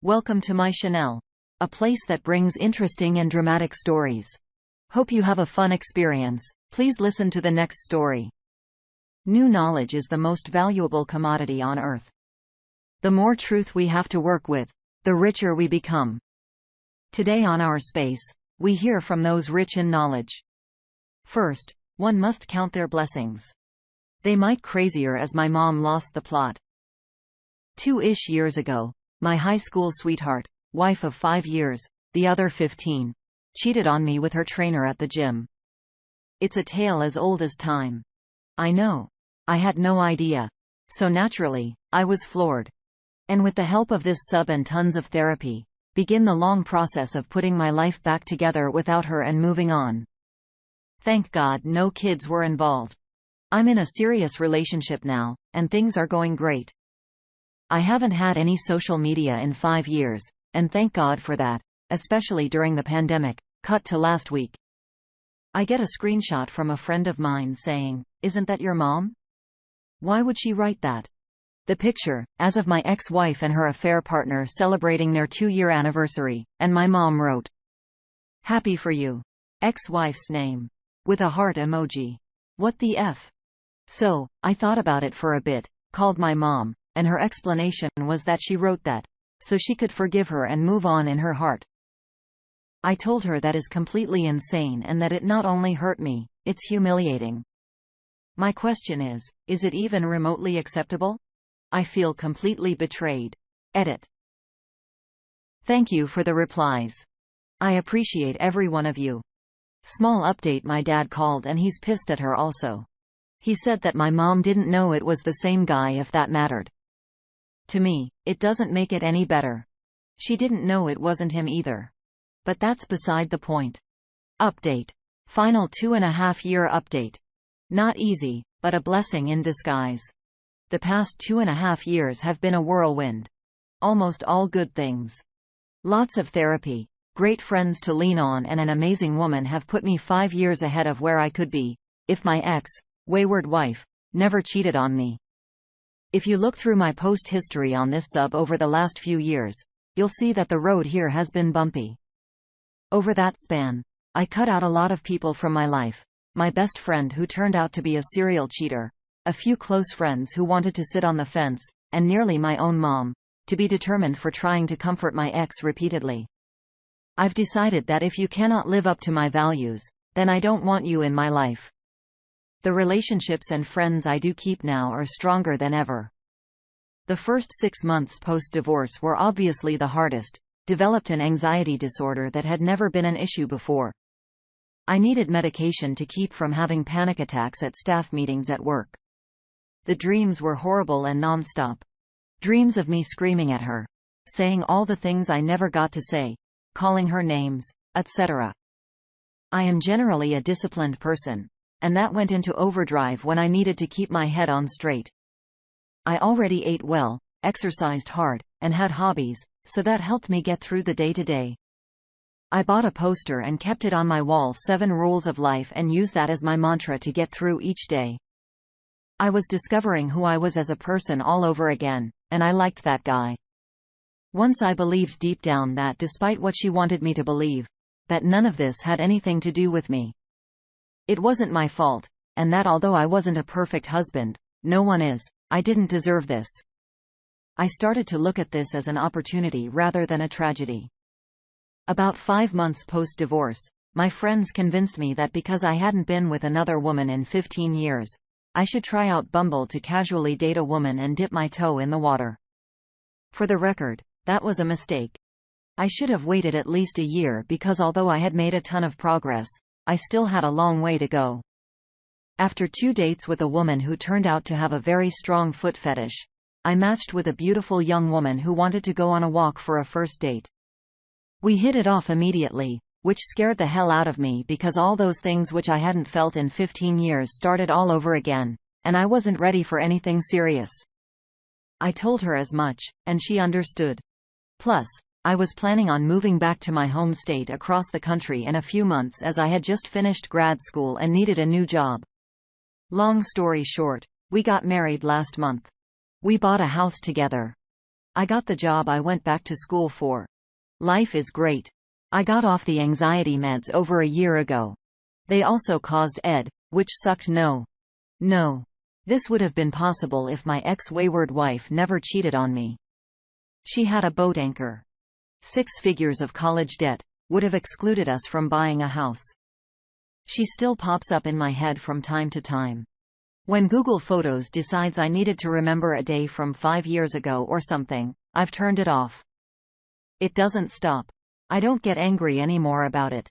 Welcome to my channel, a place that brings interesting and dramatic stories. Hope you have a fun experience. Please listen to the next story. New knowledge is the most valuable commodity on earth. The more truth we have to work with, the richer we become. Today on our space, we hear from those rich in knowledge. First, one must count their blessings. They might crazier as my mom lost the plot. 2-ish years ago, my high school sweetheart, wife of 5 years, the other 15, cheated on me with her trainer at the gym. It's a tale as old as time. I know. I had no idea. So naturally, I was floored. And with the help of this sub and tons of therapy, begin the long process of putting my life back together without her and moving on. Thank God no kids were involved. I'm in a serious relationship now, and things are going great. I haven't had any social media in 5 years, and thank God for that, especially during the pandemic. Cut to last week. I get a screenshot from a friend of mine saying, "Isn't that your mom?" Why would she write that? The picture, as of my ex-wife and her affair partner celebrating their 2-year anniversary, and my mom wrote, "Happy for you." Ex-wife's name. With a heart emoji. What the F? So, I thought about it for a bit, called my mom, and her explanation was that she wrote that so she could forgive her and move on in her heart. I told her that is completely insane and that it not only hurt me, it's humiliating. My question is it even remotely acceptable? I feel completely betrayed. Edit. Thank you for the replies. I appreciate every one of you. Small update: my dad called and he's pissed at her also. He said that my mom didn't know it was the same guy, if that mattered. To me, it doesn't make it any better. She didn't know it wasn't him either. But that's beside the point. Update. Final 2.5-year update. Not easy, but a blessing in disguise. The past 2.5 years have been a whirlwind. Almost all good things. Lots of therapy, great friends to lean on, and an amazing woman have put me 5 years ahead of where I could be, if my wayward wife, never cheated on me. If you look through my post history on this sub over the last few years, you'll see that the road here has been bumpy. Over that span, I cut out a lot of people from my life. My best friend who turned out to be a serial cheater, a few close friends who wanted to sit on the fence, and nearly my own mom, to be determined for trying to comfort my ex repeatedly. I've decided that if you cannot live up to my values, then I don't want you in my life. The relationships and friends I do keep now are stronger than ever. The first 6 months post-divorce were obviously the hardest. Developed an anxiety disorder that had never been an issue before. I needed medication to keep from having panic attacks at staff meetings at work. The dreams were horrible and non-stop. Dreams of me screaming at her, saying all the things I never got to say, calling her names, etc. I am generally a disciplined person, and that went into overdrive when I needed to keep my head on straight. I already ate well, exercised hard, and had hobbies, so that helped me get through the day-to-day. I bought a poster and kept it on my wall: 7 rules of life, and used that as my mantra to get through each day. I was discovering who I was as a person all over again, and I liked that guy. Once I believed deep down that, despite what she wanted me to believe, that none of this had anything to do with me. It wasn't my fault, and that although I wasn't a perfect husband, no one is, I didn't deserve this. I started to look at this as an opportunity rather than a tragedy. About 5 months post-divorce, my friends convinced me that because I hadn't been with another woman in 15 years, I should try out Bumble to casually date a woman and dip my toe in the water. For the record, that was a mistake. I should have waited at least a year because although I had made a ton of progress, I still had a long way to go. After 2 dates with a woman who turned out to have a very strong foot fetish, I matched with a beautiful young woman who wanted to go on a walk for a first date. We hit it off immediately, which scared the hell out of me because all those things which I hadn't felt in 15 years started all over again, and I wasn't ready for anything serious. I told her as much, and she understood. Plus, I was planning on moving back to my home state across the country in a few months as I had just finished grad school and needed a new job. Long story short, we got married last month. We bought a house together. I got the job I went back to school for. Life is great. I got off the anxiety meds over a year ago. They also caused ED, which sucked. No. This would have been possible if my ex-wayward wife never cheated on me. She had a boat anchor. 6 figures of college debt would have excluded us from buying a house. She still pops up in my head from time to time. When Google Photos decides I needed to remember a day from 5 years ago or something, I've turned it off. It doesn't stop. I don't get angry anymore about it.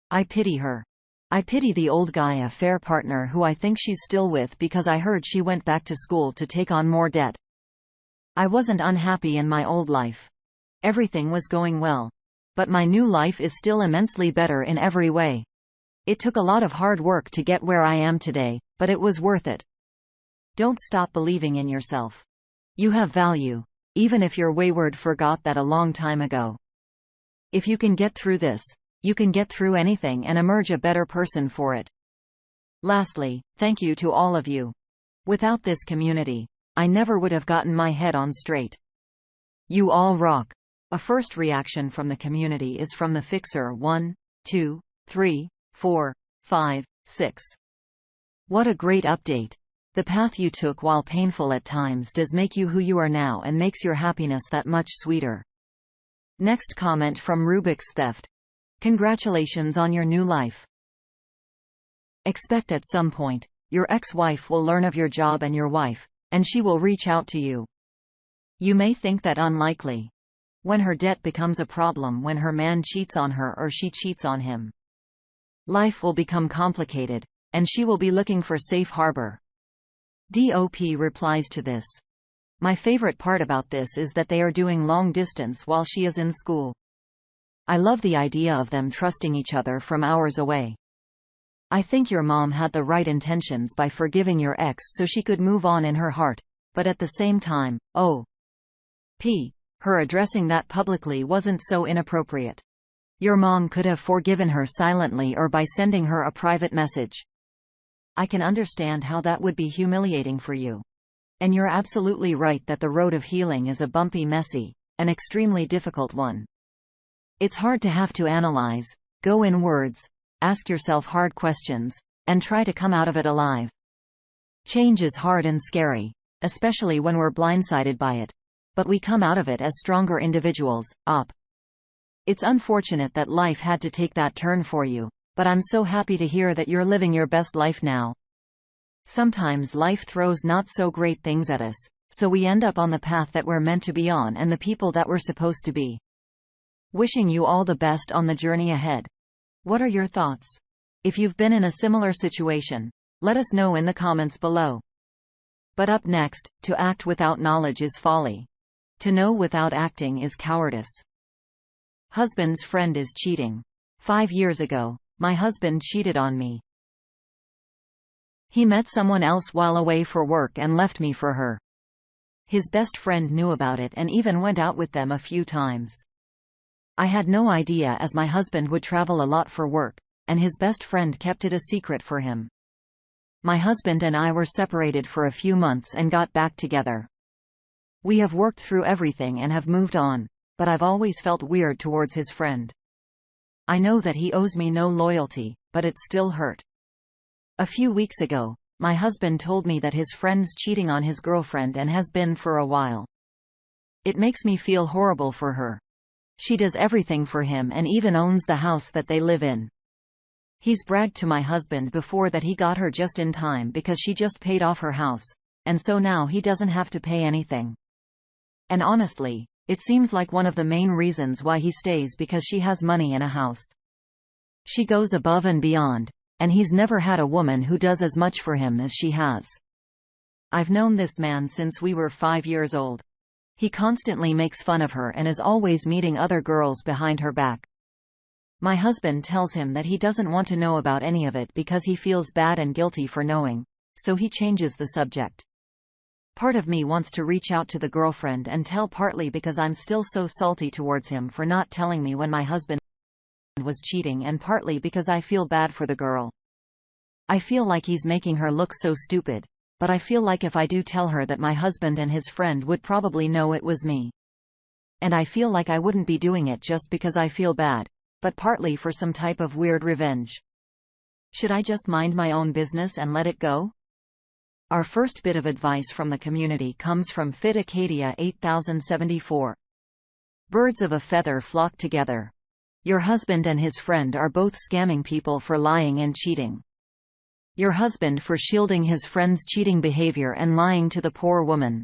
I pity her. I pity the old guy, affair partner who I think she's still with because I heard she went back to school to take on more debt. I wasn't unhappy in my old life. Everything was going well. But my new life is still immensely better in every way. It took a lot of hard work to get where I am today, but it was worth it. Don't stop believing in yourself. You have value, even if your wayward forgot that a long time ago. If you can get through this, you can get through anything and emerge a better person for it. Lastly, thank you to all of you. Without this community, I never would have gotten my head on straight. You all rock. A first reaction from the community is from the fixer 1, 2, 3, 4, 5, 6. What a great update. The path you took, while painful at times, does make you who you are now and makes your happiness that much sweeter. Next comment from Rubik's Theft. Congratulations on your new life. Expect at some point, your ex-wife will learn of your job and your wife, and she will reach out to you. You may think that unlikely. When her debt becomes a problem, when her man cheats on her or she cheats on him. Life will become complicated, and she will be looking for safe harbor. DOP replies to this. My favorite part about this is that they are doing long distance while she is in school. I love the idea of them trusting each other from hours away. I think your mom had the right intentions by forgiving your ex so she could move on in her heart, but at the same time, her addressing that publicly wasn't so inappropriate. Your mom could have forgiven her silently or by sending her a private message. I can understand how that would be humiliating for you. And you're absolutely right that the road of healing is a bumpy, messy, and extremely difficult one. It's hard to have to analyze, go inwards, ask yourself hard questions, and try to come out of it alive. Change is hard and scary, especially when we're blindsided by it. But we come out of it as stronger individuals. It's unfortunate that life had to take that turn for you, but I'm so happy to hear that you're living your best life now. Sometimes life throws not so great things at us, so we end up on the path that we're meant to be on and the people that we're supposed to be. Wishing you all the best on the journey ahead. What are your thoughts? If you've been in a similar situation, let us know in the comments below. But up next, to act without knowledge is folly. To know without acting is cowardice. Husband's friend is cheating. 5 years ago, my husband cheated on me. He met someone else while away for work and left me for her. His best friend knew about it and even went out with them a few times. I had no idea, as my husband would travel a lot for work, and his best friend kept it a secret for him. My husband and I were separated for a few months and got back together. We have worked through everything and have moved on, but I've always felt weird towards his friend. I know that he owes me no loyalty, but it still hurt. A few weeks ago, my husband told me that his friend's cheating on his girlfriend and has been for a while. It makes me feel horrible for her. She does everything for him and even owns the house that they live in. He's bragged to my husband before that he got her just in time because she just paid off her house, and so now he doesn't have to pay anything. And honestly, it seems like one of the main reasons why he stays because she has money and a house. She goes above and beyond, and he's never had a woman who does as much for him as she has. I've known this man since we were 5 years old. He constantly makes fun of her and is always meeting other girls behind her back. My husband tells him that he doesn't want to know about any of it because he feels bad and guilty for knowing, so he changes the subject. Part of me wants to reach out to the girlfriend and tell, partly because I'm still so salty towards him for not telling me when my husband was cheating, and partly because I feel bad for the girl. I feel like he's making her look so stupid, but I feel like if I do tell her that my husband and his friend would probably know it was me. And I feel like I wouldn't be doing it just because I feel bad, but partly for some type of weird revenge. Should I just mind my own business and let it go? Our first bit of advice from the community comes from Fit Acadia 8074. Birds of a feather flock together. Your husband and his friend are both scamming people for lying and cheating. Your husband for shielding his friend's cheating behavior and lying to the poor woman.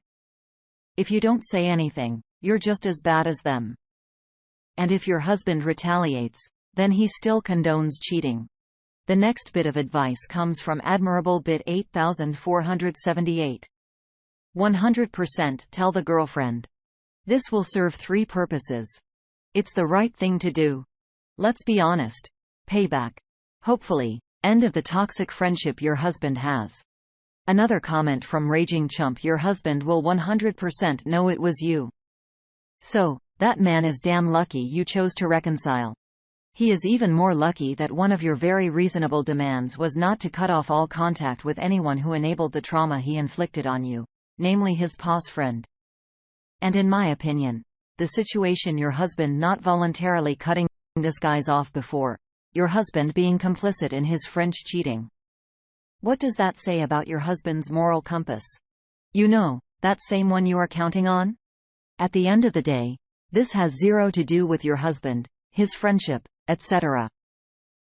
If you don't say anything, you're just as bad as them. And if your husband retaliates, then he still condones cheating. The next bit of advice comes from Admirable Bit 8478. 100% tell the girlfriend. This will serve 3 purposes. It's the right thing to do. Let's be honest. Payback. Hopefully, end of the toxic friendship your husband has. Another comment from Raging Chump: your husband will 100% know it was you. So, that man is damn lucky you chose to reconcile. He is even more lucky that one of your very reasonable demands was not to cut off all contact with anyone who enabled the trauma he inflicted on you, namely his past friend. And in my opinion, the situation your husband not voluntarily cutting this guy's off before, your husband being complicit in his French cheating. What does that say about your husband's moral compass? You know, that same one you are counting on? At the end of the day, this has zero to do with your husband, his friendship, etc.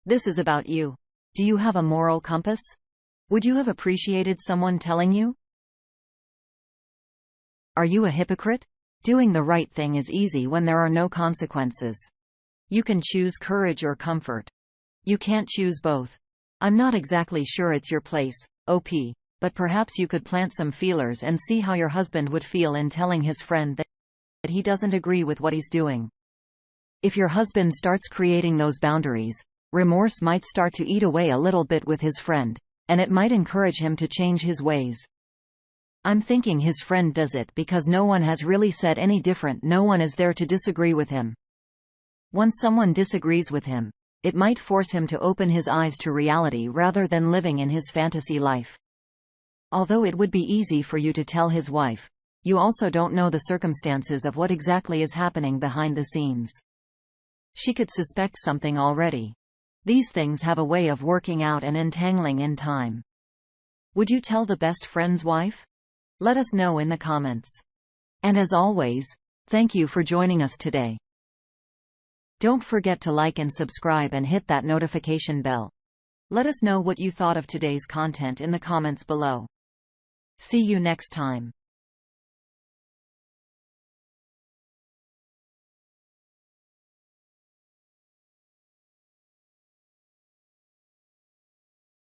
This is about you. Do you have a moral compass? Would you have appreciated someone telling you? Are you a hypocrite? Doing the right thing is easy when there are no consequences. You can choose courage or comfort. You can't choose both. I'm not exactly sure it's your place, OP, but perhaps you could plant some feelers and see how your husband would feel in telling his friend that he doesn't agree with what he's doing. If your husband starts creating those boundaries, remorse might start to eat away a little bit with his friend, and it might encourage him to change his ways. I'm thinking his friend does it because no one has really said any different. No one is there to disagree with him. Once someone disagrees with him, it might force him to open his eyes to reality rather than living in his fantasy life. Although it would be easy for you to tell his wife, you also don't know the circumstances of what exactly is happening behind the scenes. She could suspect something already. These things have a way of working out and entangling in time. Would you tell the best friend's wife? Let us know in the comments. And as always, thank you for joining us today. Don't forget to like and subscribe and hit that notification bell. Let us know what you thought of today's content in the comments below. See you next time.